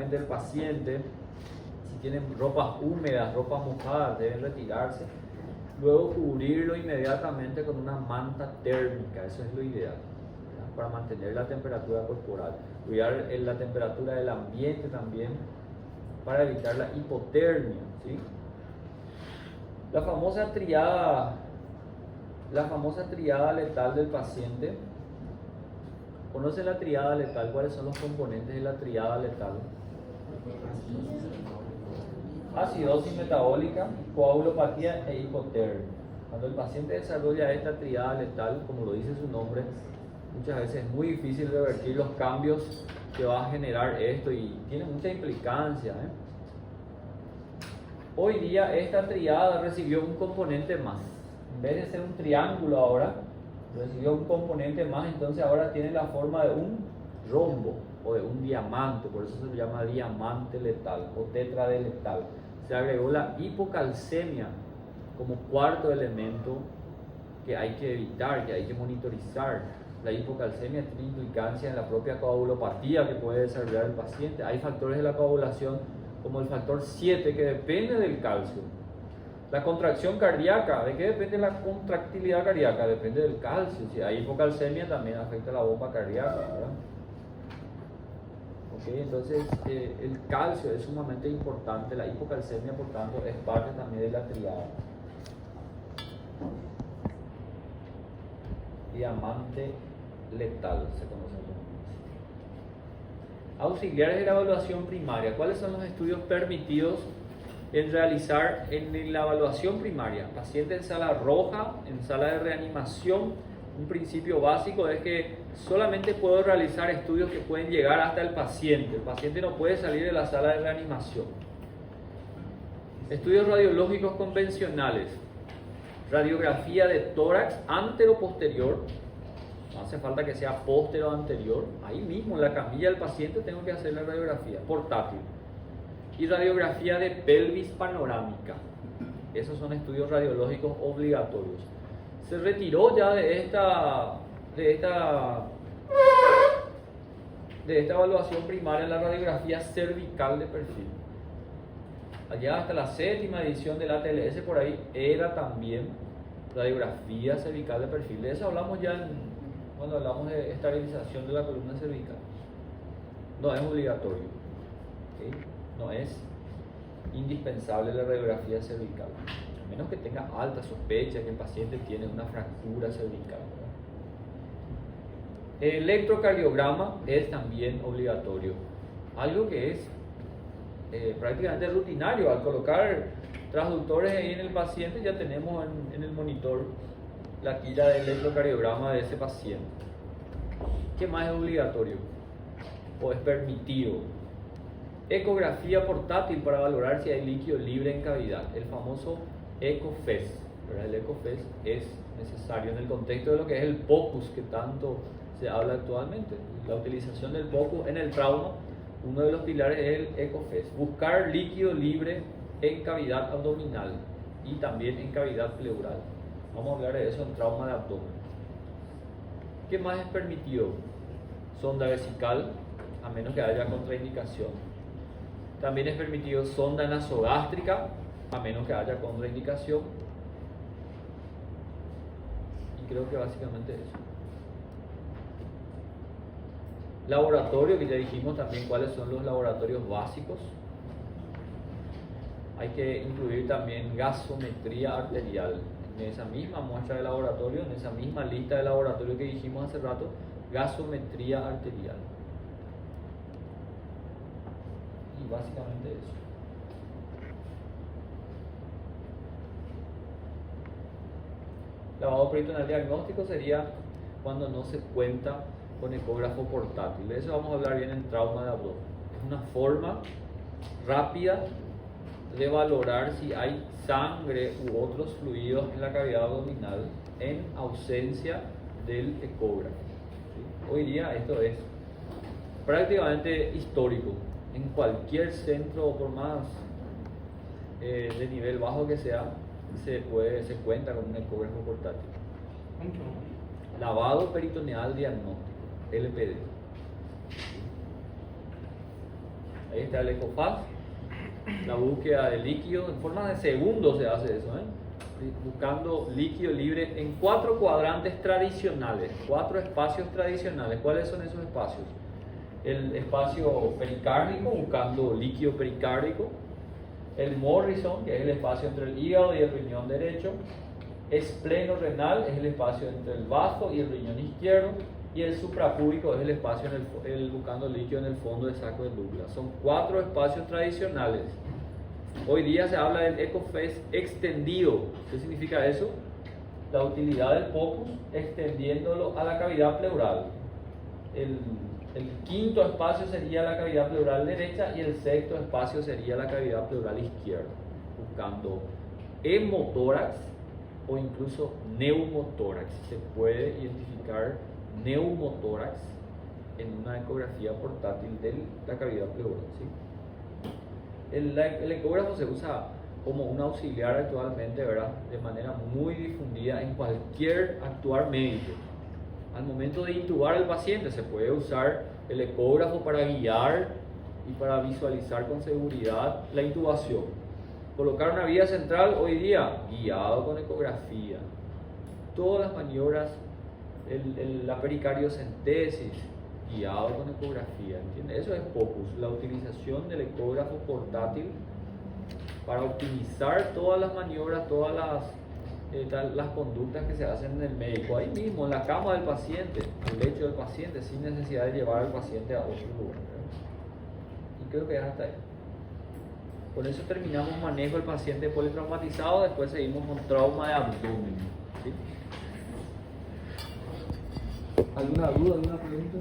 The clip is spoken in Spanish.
prácticamente el paciente, si tienen ropas húmedas, ropas mojadas, deben retirarse. Luego cubrirlo inmediatamente con una manta térmica, eso es lo ideal, ¿verdad? Para mantener la temperatura corporal. Cuidar la temperatura del ambiente también para evitar la hipotermia, ¿sí? La famosa triada letal del paciente. ¿Conocen la triada letal? ¿Cuáles son los componentes de la triada letal? Acidosis metabólica, coagulopatía e hipotermia. Cuando el paciente desarrolla esta triada letal, como lo dice su nombre, muchas veces es muy difícil revertir los cambios que va a generar esto y tiene mucha implicancia, ¿eh? Hoy día esta triada recibió un componente más. En vez de ser un triángulo ahora, recibió un componente más, entonces ahora tiene la forma de un rombo o de un diamante, por eso se llama diamante letal o tetraletal. Se agregó la hipocalcemia como cuarto elemento que hay que evitar, que hay que monitorizar. La hipocalcemia tiene implicancia en la propia coagulopatía que puede desarrollar el paciente. Hay factores de la coagulación como el factor 7 que depende del calcio. La contracción cardíaca, ¿de qué depende la contractilidad cardíaca? Depende del calcio. Si hay hipocalcemia también afecta la bomba cardíaca, ¿verdad? Okay, entonces el calcio es sumamente importante, la hipocalcemia por tanto es parte también de la triada. Diamante letal se conoce como. Auxiliares de la evaluación primaria. ¿Cuáles son los estudios permitidos en realizar en la evaluación primaria? Paciente en sala roja, en sala de reanimación. Un principio básico es que solamente puedo realizar estudios que pueden llegar hasta el paciente. El paciente no puede salir de la sala de reanimación. Estudios radiológicos convencionales. Radiografía de tórax antero-posterior. No hace falta que sea póstero-anterior. Ahí mismo en la camilla del paciente tengo que hacer la radiografía portátil. Y radiografía de pelvis panorámica. Esos son estudios radiológicos obligatorios. Se retiró ya de esta evaluación primaria la radiografía cervical de perfil. Allá hasta la 7ª edición del ATLS por ahí era también radiografía cervical de perfil. De eso hablamos ya cuando hablamos de esterilización de la columna cervical. No es obligatorio, ¿okay? No es indispensable la radiografía cervical, a menos que tenga alta sospecha que el paciente tiene una fractura cervical. El electrocardiograma es también obligatorio, algo que es prácticamente rutinario. Al colocar transductores ahí en el paciente ya tenemos en el monitor la tira del electrocardiograma de ese paciente. ¿Qué más es obligatorio o es permitido? Ecografía portátil para valorar si hay líquido libre en cavidad, el famoso ECOFES, ¿verdad? El ECOFES es necesario en el contexto de lo que es el POCUS que tanto se habla actualmente. La utilización del POCUS en el trauma, uno de los pilares es el ECOFES, buscar líquido libre en cavidad abdominal y también en cavidad pleural. Vamos a hablar de eso en trauma de abdomen. ¿Qué más es permitido? Sonda vesical, a menos que haya contraindicación. También es permitido sonda nasogástrica, a menos que haya contraindicación. Y creo que básicamente eso. Laboratorio, que ya dijimos también cuáles son los laboratorios básicos. Hay que incluir también gasometría arterial. En esa misma muestra de laboratorio, en esa misma lista de laboratorio que dijimos hace rato, gasometría arterial. Y básicamente eso. Lavado peritoneal diagnóstico sería cuando no se cuenta con ecógrafo portátil. De eso vamos a hablar bien en trauma de abdomen. Es una forma rápida de valorar si hay sangre u otros fluidos en la cavidad abdominal en ausencia del ecógrafo. ¿Sí? Hoy día esto es prácticamente histórico. En cualquier centro, por más de nivel bajo que sea, se cuenta con un ecógrafo portátil. Lavado peritoneal diagnóstico, LPD. Ahí está el EcoFast, la búsqueda de líquido, en forma de segundos se hace eso, buscando líquido libre en 4 cuadrantes tradicionales, 4 espacios tradicionales. ¿Cuáles son esos espacios? El espacio pericárdico, buscando líquido pericárdico. El Morrison, que es el espacio entre el hígado y el riñón derecho. Espleno renal, es el espacio entre el bazo y el riñón izquierdo. Y el suprapúbico es el espacio buscando líquido en el fondo del saco de Douglas. Son 4 espacios tradicionales. Hoy día se habla del EcoFast extendido. ¿Qué significa eso? La utilidad del POCUS extendiéndolo a la cavidad pleural. El quinto espacio sería la cavidad pleural derecha y el sexto espacio sería la cavidad pleural izquierda, buscando hemotórax o incluso neumotórax. Se puede identificar neumotórax en una ecografía portátil de la cavidad pleural, ¿sí? El ecógrafo se usa como un auxiliar actualmente, ¿verdad? De manera muy difundida en cualquier actuar médico. Al momento de intubar al paciente se puede usar el ecógrafo para guiar y para visualizar con seguridad la intubación. Colocar una vía central hoy día guiado con ecografía. Todas las maniobras, la pericardiocentesis guiado con ecografía, ¿entiendes? Eso es POCUS, la utilización del ecógrafo portátil para optimizar todas las maniobras, todas las conductas que se hacen en el médico, ahí mismo, en la cama del paciente, en el lecho del paciente, sin necesidad de llevar al paciente a otro lugar, ¿verdad? Y creo que es hasta ahí. Con eso terminamos manejo del paciente politraumatizado, después seguimos con trauma de abdomen, ¿sí? ¿Alguna duda, alguna pregunta?